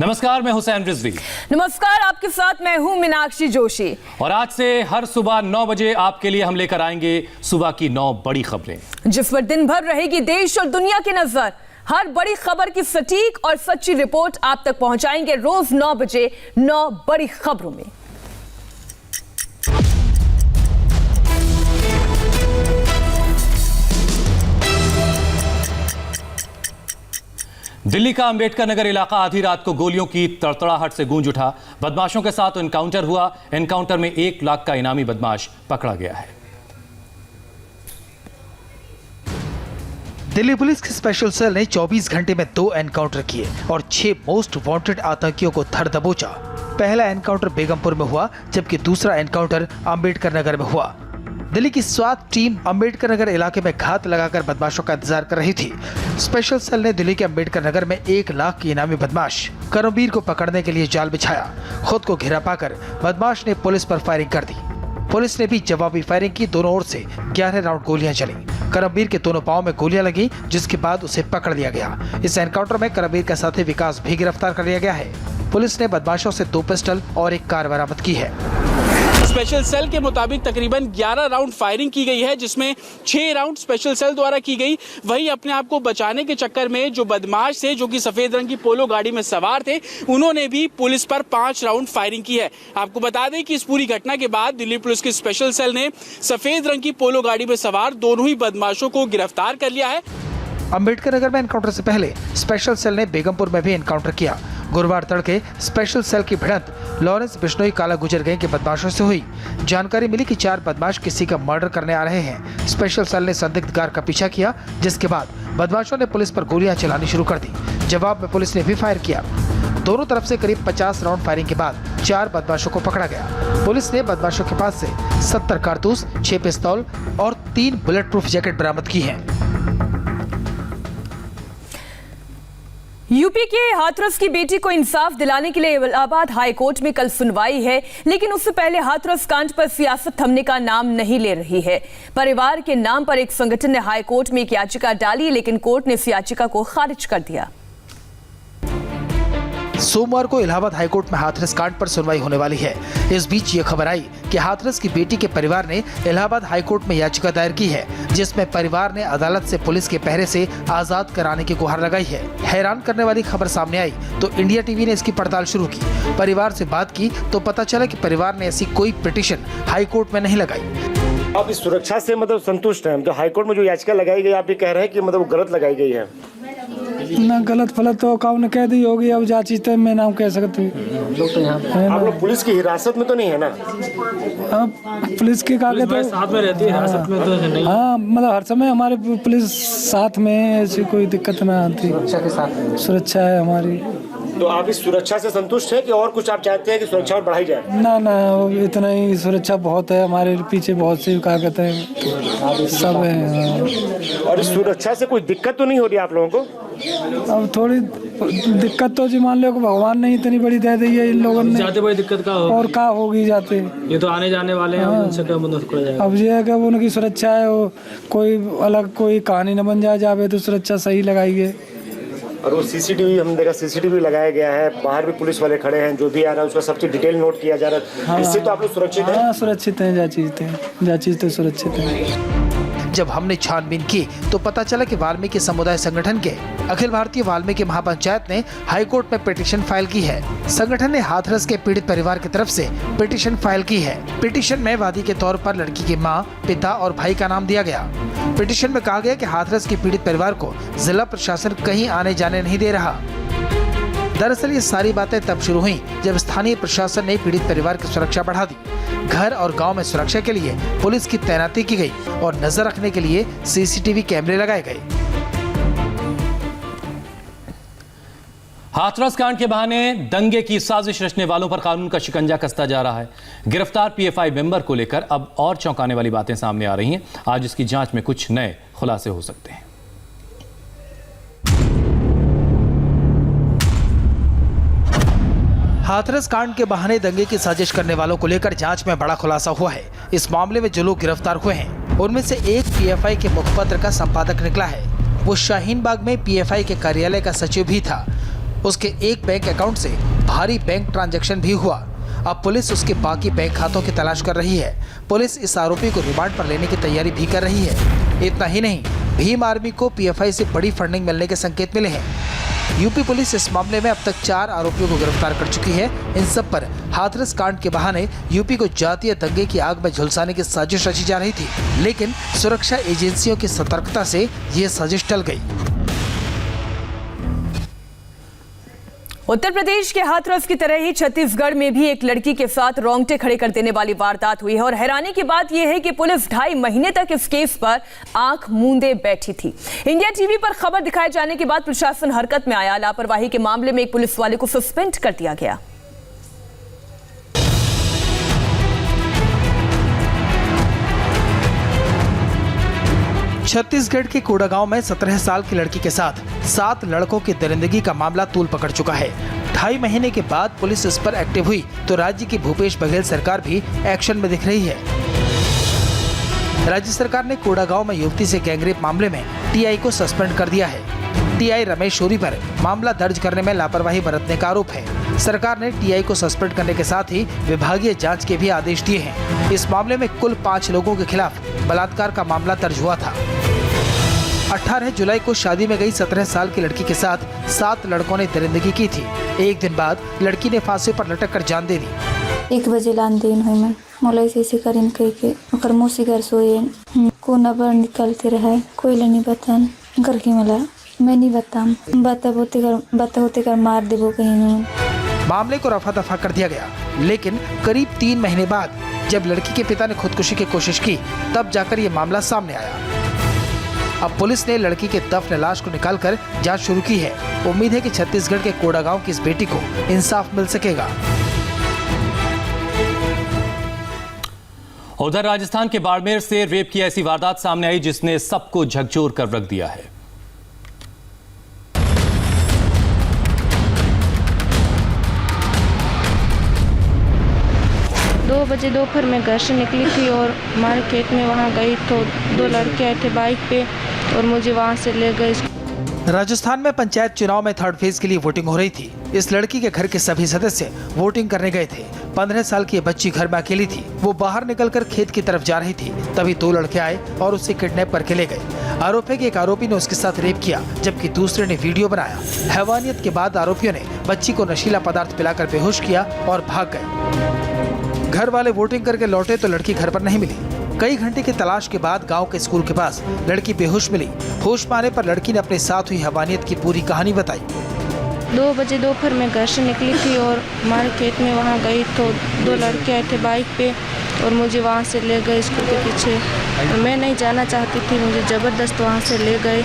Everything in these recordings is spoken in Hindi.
नमस्कार, मैं हुसैन रिजवी। नमस्कार, आपके साथ मैं हूं मीनाक्षी जोशी। और आज से हर सुबह 9 बजे आपके लिए हम लेकर आएंगे सुबह की 9 बड़ी खबरें, जिस पर दिन भर रहेगी देश और दुनिया की नजर। हर बड़ी खबर की सटीक और सच्ची रिपोर्ट आप तक पहुंचाएंगे रोज 9 बजे 9 बड़ी खबरों में। दिल्ली का अंबेडकर नगर इलाका आधी रात को गोलियों की तड़तड़ाहट से गूंज उठा। बदमाशों के साथ एनकाउंटर हुआ। एनकाउंटर में 1 लाख का इनामी बदमाश पकड़ा गया है। दिल्ली पुलिस की स्पेशल सेल ने 24 घंटे में 2 एनकाउंटर किए और 6 मोस्ट वांटेड आतंकियों को धर दबोचा। पहला एनकाउंटर बेगमपुर में हुआ, जबकि दूसरा एनकाउंटर अंबेडकर नगर में हुआ। दिल्ली की स्वात टीम अंबेडकर नगर इलाके में घात लगाकर बदमाशों का इंतजार कर रही थी। स्पेशल सेल ने दिल्ली के अंबेडकर नगर में 1 लाख की इनामी बदमाश करमवीर को पकड़ने के लिए जाल बिछाया। खुद को घिरा पाकर बदमाश ने पुलिस पर फायरिंग कर दी। पुलिस ने भी जवाबी फायरिंग की। दोनों ओर से 11 राउंड गोलियां चली। करमवीर के दोनों पांव में गोलियां लगी, जिसके बाद उसे पकड़ लिया गया। इस एनकाउंटर में करमवीर का साथी विकास भी गिरफ्तार कर लिया गया है। पुलिस ने बदमाशों से 2 पिस्टल और 1 कार बरामद की है। स्पेशल सेल के मुताबिक तकरीबन 11 राउंड फायरिंग की गई है, जिसमें 6 राउंड स्पेशल सेल द्वारा की गई। वहीं अपने आप को बचाने के चक्कर में जो बदमाश थे, जो कि सफेद रंग की पोलो गाड़ी में सवार थे, उन्होंने भी पुलिस पर 5 राउंड फायरिंग की है। आपको बता दें कि इस पूरी घटना के बाद दिल्ली पुलिस की स्पेशल सेल ने सफेद रंग की पोलो गाड़ी में सवार दोनों ही बदमाशों को गिरफ्तार कर लिया है। अंबेडकर नगर में एनकाउंटर से पहले स्पेशल सेल ने बेगमपुर में भी एनकाउंटर किया। गुरुवार तड़के स्पेशल सेल की भिड़ंत लॉरेंस बिश्नोई काला गुजर गैंग के बदमाशों से हुई। जानकारी मिली कि 4 बदमाश किसी का मर्डर करने आ रहे हैं। स्पेशल सेल ने संदिग्ध कार का पीछा किया, जिसके बाद बदमाशों ने पुलिस पर गोलियां चलानी शुरू कर दी। जवाब में पुलिस ने भी फायर किया। दोनों तरफ से करीब 50 राउंड फायरिंग के बाद 4 बदमाशों को पकड़ा गया। पुलिस ने बदमाशों के पास से 70 कारतूस, 6 पिस्तौल और 3 बुलेट प्रूफ जैकेट बरामद की है। यूपी के हाथरस की बेटी को इंसाफ दिलाने के लिए इलाहाबाद हाई कोर्ट में कल सुनवाई है, लेकिन उससे पहले हाथरस कांड पर सियासत थमने का नाम नहीं ले रही है। परिवार के नाम पर एक संगठन ने हाई कोर्ट में एक याचिका डाली, लेकिन कोर्ट ने इस याचिका को खारिज कर दिया। सोमवार को इलाहाबाद हाईकोर्ट में हाथरस कांड पर सुनवाई होने वाली है। इस बीच ये खबर आई कि हाथरस की बेटी के परिवार ने इलाहाबाद हाईकोर्ट में याचिका दायर की है, जिसमें परिवार ने अदालत से पुलिस के पहरे से आजाद कराने की गुहार लगाई है। हैरान करने वाली खबर सामने आई तो इंडिया टीवी ने इसकी पड़ताल शुरू की। परिवार से बात की तो पता चला कि परिवार ने ऐसी कोई पिटीशन हाईकोर्ट में नहीं लगाई। आप इस सुरक्षा से मतलब संतुष्ट हैं? जो हाईकोर्ट में जो याचिका लगाई गई, आप ये कह रहे हैं कि मतलब गलत लगाई गई है? ना गलत फलत तो काउन कह दी होगी, अब जा चीज तो मैं नाम कह सकती हूँ। आप लोग पुलिस की हिरासत में तो नहीं है ना? पुलिस के कागज तो साथ में रहती है, हिरासत में तो नहीं। हाँ, मतलब हर समय हमारे पुलिस साथ में, ऐसी कोई दिक्कत ना आती। सुरक्षा है हमारी। तो आप इस सुरक्षा से संतुष्ट हैं कि और कुछ आप चाहते हैं कि सुरक्षा और बढ़ाई जाए? ना इतना ही सुरक्षा बहुत है। हमारे पीछे बहुत सी कागज है, सब है। और इस सुरक्षा से कोई दिक्कत तो नहीं हो रही आप लोगों को? अब थोड़ी दिक्कत तो जी मान लो वाहन नहीं इतनी बड़ी दे दी है इन लोगों ने। जाते बड़ी दिक्कत का और का होगी जाते, ये तो आने जाने वाले हैं, उनसे क्या बंदोबस्त किया जाएगा? अब ये है कि उनकी सुरक्षा है, वो कोई अलग कोई कहानी न बन जाए तो सुरक्षा सही लगाई है। और वो सीसीटीवी हमने देखा, सीसीटीवी लगाया गया है, बाहर भी पुलिस वाले खड़े हैं, जो भी आ रहा है उसका सब चीज डिटेल नोट किया जा रहा है। इससे तो आप लोग सुरक्षित हैं? हाँ, सुरक्षित हैं, जा चीज तो सुरक्षित है। जब हमने छानबीन की तो पता चला कि वाल्मीकि समुदाय संगठन के अखिल भारतीय वाल्मीकि महापंचायत ने हाईकोर्ट में पिटीशन फाइल की है। संगठन ने हाथरस के पीड़ित परिवार की तरफ से पिटीशन फाइल की है। पिटीशन में वादी के तौर पर लड़की की मां, पिता और भाई का नाम दिया गया। पिटीशन में कहा गया कि हाथरस के पीड़ित परिवार को जिला प्रशासन कहीं आने जाने नहीं दे रहा। दरअसल ये सारी बातें तब शुरू हुई जब स्थानीय प्रशासन ने पीड़ित परिवार की सुरक्षा बढ़ा दी। घर और गांव में सुरक्षा के लिए पुलिस की तैनाती की गई और नजर रखने के लिए सीसीटीवी कैमरे लगाए गए। हाथरस कांड के बहाने दंगे की साजिश रचने वालों पर कानून का शिकंजा कसता जा रहा है। गिरफ्तार पीएफआई मेंबर को लेकर अब और चौंकाने वाली बातें सामने आ रही हैं। आज इसकी जांच में कुछ नए खुलासे हो सकते हैं। हाथरस कांड के बहाने दंगे की साजिश करने वालों को लेकर जांच में बड़ा खुलासा हुआ है। इस मामले में जो लोग गिरफ्तार हुए हैं उनमें से एक पीएफआई के मुखपत्र का संपादक निकला है। वो शाहीन बाग में पीएफआई के कार्यालय का सचिव भी था। उसके एक बैंक अकाउंट से भारी बैंक ट्रांजैक्शन भी हुआ। अब पुलिस उसके बाकी बैंक खातों की तलाश कर रही है। पुलिस इस आरोपी को रिमांड पर लेने की तैयारी भी कर रही है। इतना ही नहीं, भीम आर्मी को पीएफआई से बड़ी फंडिंग मिलने के संकेत मिले हैं। यूपी पुलिस इस मामले में अब तक 4 आरोपियों को गिरफ्तार कर चुकी है। इन सब पर हाथरस कांड के बहाने यूपी को जातीय दंगे की आग में झुलसाने की साजिश रची जा रही थी, लेकिन सुरक्षा एजेंसियों की सतर्कता से ये साजिश टल गई। उत्तर प्रदेश के हाथरस की तरह ही छत्तीसगढ़ में भी एक लड़की के साथ रोंगटे खड़े कर देने वाली वारदात हुई है और हैरानी की बात यह है कि पुलिस 2.5 महीने तक इस केस पर आंख मूंदे बैठी थी। इंडिया टीवी पर खबर दिखाए जाने के बाद प्रशासन हरकत में आया। लापरवाही के मामले में एक पुलिस वाले को सस्पेंड कर दिया गया। छत्तीसगढ़ के कोडागांव में 17 साल की लड़की के साथ 7 लड़कों की दरिंदगी का मामला तूल पकड़ चुका है। 2.5 महीने के बाद पुलिस इस पर एक्टिव हुई तो राज्य की भूपेश बघेल सरकार भी एक्शन में दिख रही है। राज्य सरकार ने कोडागांव में युवती से गैंगरेप मामले में टीआई को सस्पेंड कर दिया है। टीआई रमेश शोरी पर मामला दर्ज करने में लापरवाही बरतने का आरोप है। सरकार ने टीआई को सस्पेंड करने के साथ ही विभागीय जांच के भी आदेश दिए हैं। इस मामले में कुल 5 लोगों के खिलाफ बलात्कार का मामला दर्ज हुआ था। 18 जुलाई को शादी में गई 17 साल की लड़की के साथ 7 लड़कों ने दरिंदगी की थी। एक दिन बाद लड़की ने फांसी पर लटक कर जान दे दी। 1 बजे लान दिन हुई मैं मोला ऐसे करीन कह के ओकर मुँह घर सोए को नबर निकलते रहे कोई नहीं बतान घर के मला मैं नहीं बताम बता होते कर मार देबो कहीं। मामले को रफा दफा कर दिया गया, लेकिन करीब 3 महीने बाद जब लड़की के पिता ने खुदकुशी की कोशिश की तब जाकर ये मामला सामने आया। अब पुलिस ने लड़की के दफन लाश को निकालकर जांच शुरू की है। उम्मीद है कि छत्तीसगढ़ के कोडागांव की इस बेटी को इंसाफ मिल सकेगा। उधर राजस्थान के बाड़मेर से रेप की ऐसी वारदात सामने आई जिसने सबको झकझोर कर रख दिया है। 2 बजे दोपहर में घर से निकली थी और हमारे खेत में वहाँ गई तो 2 लड़के आए थे बाइक पे और मुझे वहाँ से ले गए। राजस्थान में पंचायत चुनाव में 3rd फेज के लिए वोटिंग हो रही थी। इस लड़की के घर के सभी सदस्य वोटिंग करने गए थे। 15 साल की बच्ची घर में अकेली थी। वो बाहर निकलकर खेत की तरफ जा रही थी, तभी 2 लड़के आए और उसे किडनैप करके ले गए। आरोप है कि एक आरोपी ने उसके साथ रेप किया, जबकि दूसरे ने वीडियो बनाया। हैवानियत के बाद आरोपियों ने बच्ची को नशीला पदार्थ पिलाकर बेहोश किया और भाग गए। घर वाले वोटिंग करके लौटे तो लड़की घर पर नहीं मिली। कई घंटे की तलाश के बाद गांव के स्कूल के पास लड़की बेहोश मिली। होश में आने पर लड़की ने अपने साथ हुई हैवानियत की पूरी कहानी बताई। 2 बजे दोपहर में घर से निकली थी और हमारे खेत में वहाँ गई तो 2 लड़के आए थे बाइक पे और मुझे वहाँ से ले गए स्कूल के पीछे। और मैं नहीं जाना चाहती थी, मुझे ज़बरदस्त वहाँ से ले गए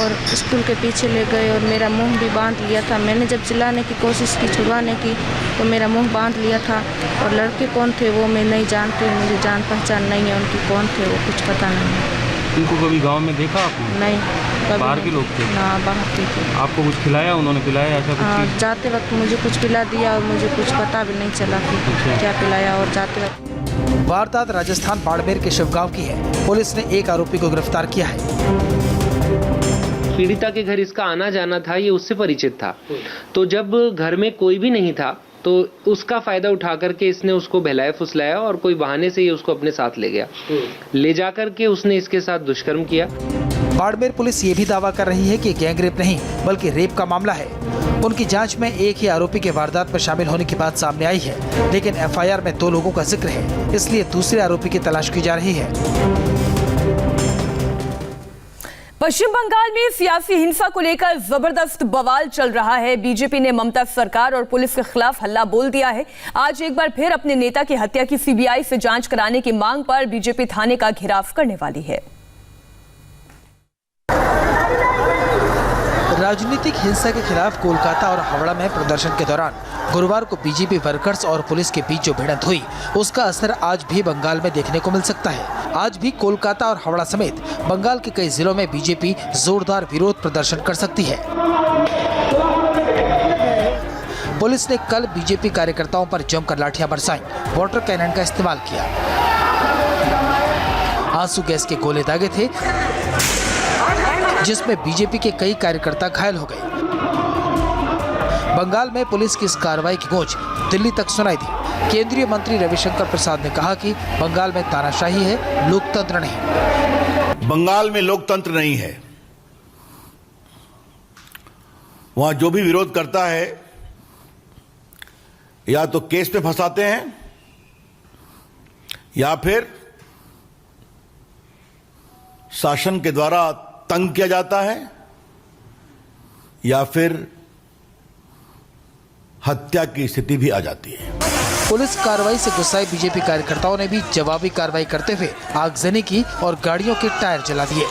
और स्कूल के पीछे ले गए और मेरा मुंह भी बांध लिया था। मैंने जब चिल्लाने की कोशिश की, छुड़वाने की, तो मेरा मुंह बांध लिया था। और लड़के कौन थे वो मैं नहीं जानती, मुझे जान पहचान नहीं है उनकी, कौन थे वो कुछ पता नहीं है। उनको कभी गांव में देखा आपने? नहीं, कभी बाहर के लोग थे? हाँ, बाहर के थे। आपको कुछ खिलाया, उन्होंने पिलाया ऐसा कुछ? जाते वक्त मुझे कुछ पिला दिया और मुझे कुछ पता भी नहीं चला कि क्या पिलाया। और जाते वक्त वारदात राजस्थान बाड़मेर के शिवगांव की है। पुलिस ने एक आरोपी को गिरफ्तार किया है। पीड़िता के घर इसका आना जाना था, ये उससे परिचित था। तो जब घर में कोई भी नहीं था तो उसका फायदा उठा करके इसने उसको बहलाया फुसलाया और कोई बहाने से ये उसको अपने साथ ले गया। ले जाकर के उसने इसके साथ दुष्कर्म किया। बाड़मेर पुलिस ये भी दावा कर रही है कि गैंगरेप नहीं बल्कि रेप का मामला है। उनकी जांच में एक ही आरोपी के वारदात में शामिल होने की बात सामने आई है, लेकिन एफआईआर में 2 लोगों का जिक्र है, इसलिए दूसरे आरोपी की तलाश की जा रही है। पश्चिम बंगाल में सियासी हिंसा को लेकर जबरदस्त बवाल चल रहा है। बीजेपी ने ममता सरकार और पुलिस के खिलाफ हल्ला बोल दिया है। आज एक बार फिर अपने नेता की हत्या की सीबीआई से जांच कराने की मांग पर बीजेपी थाने का घेराव करने वाली है। राजनीतिक हिंसा के खिलाफ कोलकाता और हावड़ा में प्रदर्शन के दौरान गुरुवार को बीजेपी वर्कर्स और पुलिस के बीच जो भिड़ंत हुई, उसका असर आज भी बंगाल में देखने को मिल सकता है। आज भी कोलकाता और हावड़ा समेत बंगाल के कई जिलों में बीजेपी जोरदार विरोध प्रदर्शन कर सकती है। पुलिस ने कल बीजेपी कार्यकर्ताओं पर जमकर लाठियां बरसाई, वाटर कैनन का इस्तेमाल किया, आंसू गैस के गोले दागे थे, जिसमें बीजेपी के कई कार्यकर्ता घायल हो गए। बंगाल में पुलिस की इस कार्रवाई की गूंज दिल्ली तक सुनाई दी। केंद्रीय मंत्री रविशंकर प्रसाद ने कहा कि बंगाल में तानाशाही है, लोकतंत्र नहीं। बंगाल में लोकतंत्र नहीं है। वहां जो भी विरोध करता है या तो केस में फंसाते हैं या फिर शासन के द्वारा तंग किया जाता है या फिर हत्या की स्थिति भी आ जाती है। पुलिस कार्रवाई से गुस्साए बीजेपी कार्यकर्ताओं ने भी जवाबी कार्रवाई करते हुए आगजनी की और गाड़ियों के टायर जला दिए।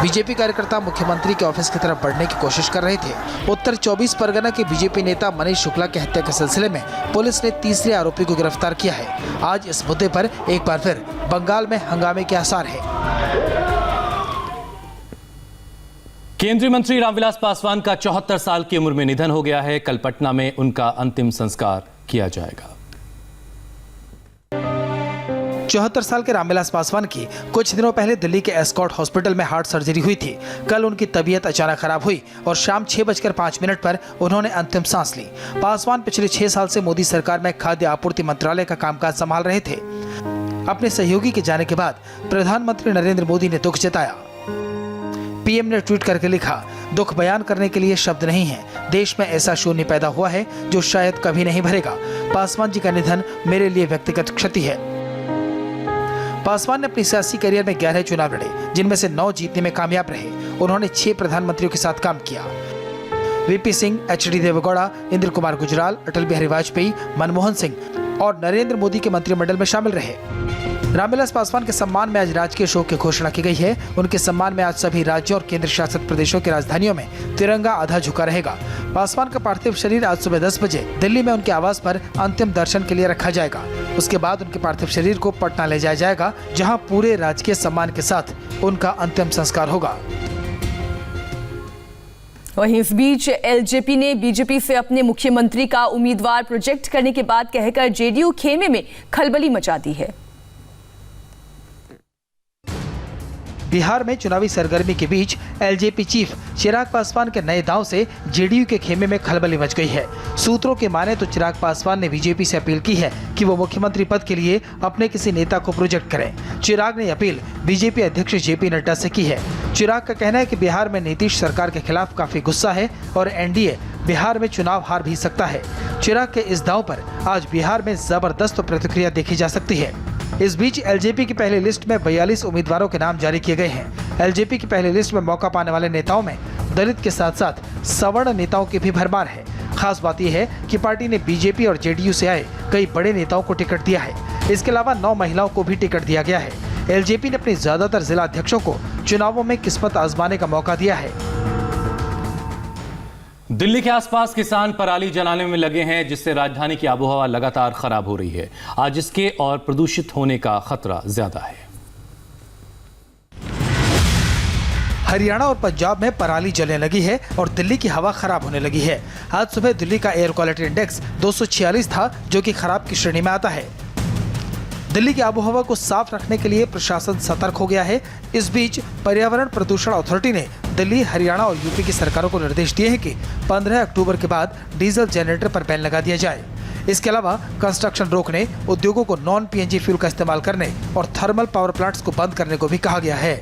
बीजेपी कार्यकर्ता मुख्यमंत्री के ऑफिस की तरफ बढ़ने की कोशिश कर रहे थे। उत्तर 24 परगना के बीजेपी नेता मनीष शुक्ला की हत्या के सिलसिले में पुलिस ने तीसरे आरोपी को गिरफ्तार किया है। आज इस मुद्दे पर एक बार फिर बंगाल में हंगामे के आसार हैं। केंद्रीय मंत्री रामविलास पासवान का 74 साल की उम्र में निधन हो गया है। कल पटना में उनका अंतिम संस्कार किया जाएगा। 74 साल के रामविलास पासवान की कुछ दिनों पहले दिल्ली के एस्कॉर्ट हॉस्पिटल में हार्ट सर्जरी हुई थी। कल उनकी तबीयत अचानक खराब हुई और शाम 6:05 पर उन्होंने अंतिम सांस ली। पासवान पिछले 6 साल से मोदी सरकार में खाद्य आपूर्ति मंत्रालय का कामकाज संभाल रहे थे। अपने सहयोगी के जाने के बाद प्रधानमंत्री नरेंद्र मोदी ने दुख जताया। पीएम ने ट्वीट करके लिखा, दुख बयान करने के लिए शब्द नहीं है। देश में ऐसा शून्य पैदा हुआ है जो शायद कभी नहीं भरेगा। पासवान जी का निधन मेरे लिए व्यक्तिगत क्षति है। पासवान ने अपनी सियासी करियर में 11 चुनाव लड़े, जिनमें से 9 जीतने में कामयाब रहे। उन्होंने 6 प्रधानमंत्रियों के साथ काम किया। वीपी सिंह, एचडी देवेगौड़ा, इंद्र कुमार गुजराल, अटल बिहारी वाजपेयी, मनमोहन सिंह और नरेंद्र मोदी के मंत्रिमंडल में शामिल रहे। रामविलास पासवान के सम्मान में आज राजकीय शोक की घोषणा की गई है। उनके सम्मान में आज सभी राज्यों और केंद्र शासित प्रदेशों की राजधानियों में तिरंगा आधा झुका रहेगा। पासवान का पार्थिव शरीर आज सुबह 10 बजे दिल्ली में उनके आवास पर अंतिम दर्शन के लिए रखा जाएगा। उसके बाद उनके पार्थिव शरीर को पटना ले जाया जाएगा, जहां पूरे राजकीय सम्मान के साथ उनका अंतिम संस्कार होगा। वहीं इस बीच एलजेपी ने बीजेपी से अपने मुख्यमंत्री का उम्मीदवार प्रोजेक्ट करने की बात कहकर जेडीयू खेमे में खलबली मचा दी है। बिहार में चुनावी सरगर्मी के बीच एलजेपी चीफ चिराग पासवान के नए दांव से जेडीयू के खेमे में खलबली मच गई है। सूत्रों के माने तो चिराग पासवान ने बीजेपी से अपील की है कि वो मुख्यमंत्री पद के लिए अपने किसी नेता को प्रोजेक्ट करें। चिराग ने अपील बीजेपी अध्यक्ष जेपी नड्डा से की है। चिराग का कहना है कि बिहार में नीतीश सरकार के खिलाफ काफी गुस्सा है और एनडीए बिहार में चुनाव हार भी सकता है। चिराग के इस दांव पर आज बिहार में जबरदस्त प्रतिक्रिया देखी जा सकती है। इस बीच एलजेपी की पहली लिस्ट में 42 उम्मीदवारों के नाम जारी किए गए हैं। एलजेपी की पहली लिस्ट में मौका पाने वाले नेताओं में दलित के साथ साथ सवर्ण नेताओं की भी भरमार है। खास बात यह है कि पार्टी ने बीजेपी और जेडीयू से आए कई बड़े नेताओं को टिकट दिया है। इसके अलावा 9 महिलाओं को भी टिकट दिया गया है। एलजेपी ने अपने ज्यादातर जिला अध्यक्षों को चुनावों में किस्मत आजमाने का मौका दिया है। दिल्ली के आसपास किसान पराली जलाने में लगे हैं, जिससे राजधानी की आबोहवा लगातार खराब हो रही है। आज इसके और प्रदूषित होने का खतरा ज्यादा है। हरियाणा और पंजाब में पराली जलने लगी है और दिल्ली की हवा खराब होने लगी है। आज सुबह दिल्ली का एयर क्वालिटी इंडेक्स 246 था, जो कि खराब की श्रेणी में आता है। दिल्ली की आबोहवा को साफ रखने के लिए प्रशासन सतर्क हो गया है। इस बीच पर्यावरण प्रदूषण अथॉरिटी ने दिल्ली, हरियाणा और यूपी की सरकारों को निर्देश दिए हैं कि 15 अक्टूबर के बाद डीजल जनरेटर पर बैन लगा दिया जाए। इसके अलावा कंस्ट्रक्शन रोकने, उद्योगों को नॉन पीएनजी फ्यूल का इस्तेमाल करने और थर्मल पावर प्लांट्स को बंद करने को भी कहा गया है।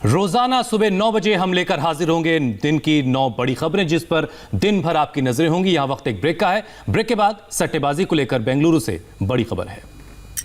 रोजाना सुबह 9 बजे हम लेकर हाजिर होंगे दिन की 9 बड़ी खबरें, जिस पर दिन भर आपकी नजरें होंगी। यहां वक्त एक ब्रेक का है। ब्रेक के बाद सट्टेबाजी को लेकर बेंगलुरु से बड़ी खबर है।